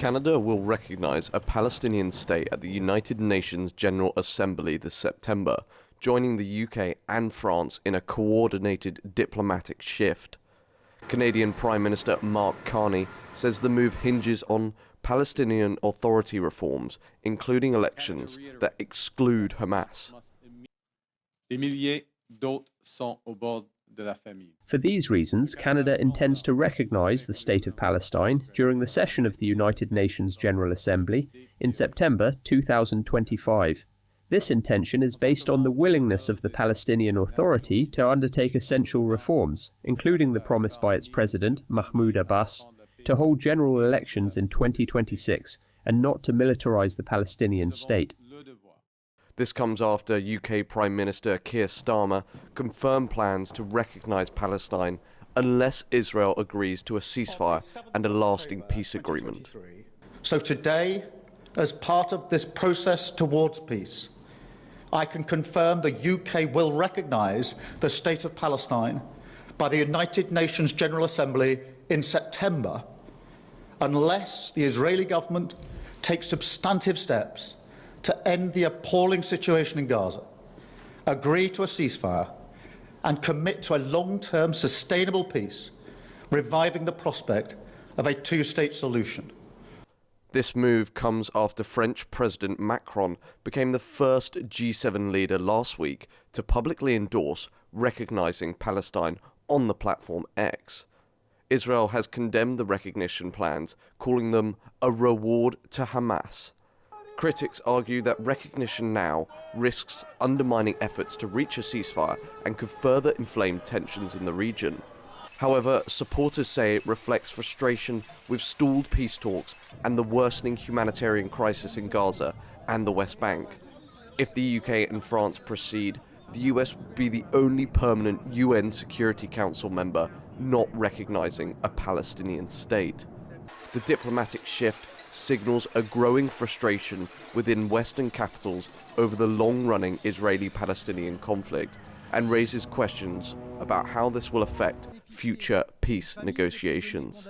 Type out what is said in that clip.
Canada will recognise a Palestinian state at the United Nations General Assembly this September, joining the UK and France in a coordinated diplomatic shift. Canadian Prime Minister Mark Carney says the move hinges on Palestinian Authority reforms, including elections that exclude Hamas. For these reasons, Canada intends to recognise the State of Palestine during the session of the United Nations General Assembly in September 2025. This intention is based on the willingness of the Palestinian Authority to undertake essential reforms, including the promise by its president, Mahmoud Abbas, to hold general elections in 2026 and not to militarise the Palestinian state. This comes after UK Prime Minister Keir Starmer confirmed plans to recognise Palestine unless Israel agrees to a ceasefire and a lasting peace agreement. So today, as part of this process towards peace, I can confirm the UK will recognise the State of Palestine by the United Nations General Assembly in September, unless the Israeli government takes substantive steps to end the appalling situation in Gaza, agree to a ceasefire, and commit to a long-term sustainable peace, reviving the prospect of a two-state solution. This move comes after French President Macron became the first G7 leader last week to publicly endorse recognising Palestine on the platform X. Israel has condemned the recognition plans, calling them a reward to Hamas. Critics argue that recognition now risks undermining efforts to reach a ceasefire and could further inflame tensions in the region. However, supporters say it reflects frustration with stalled peace talks and the worsening humanitarian crisis in Gaza and the West Bank. If the UK and France proceed, the US will be the only permanent UN Security Council member not recognising a Palestinian state. The diplomatic shift signals a growing frustration within Western capitals over the long-running Israeli-Palestinian conflict and raises questions about how this will affect future peace negotiations.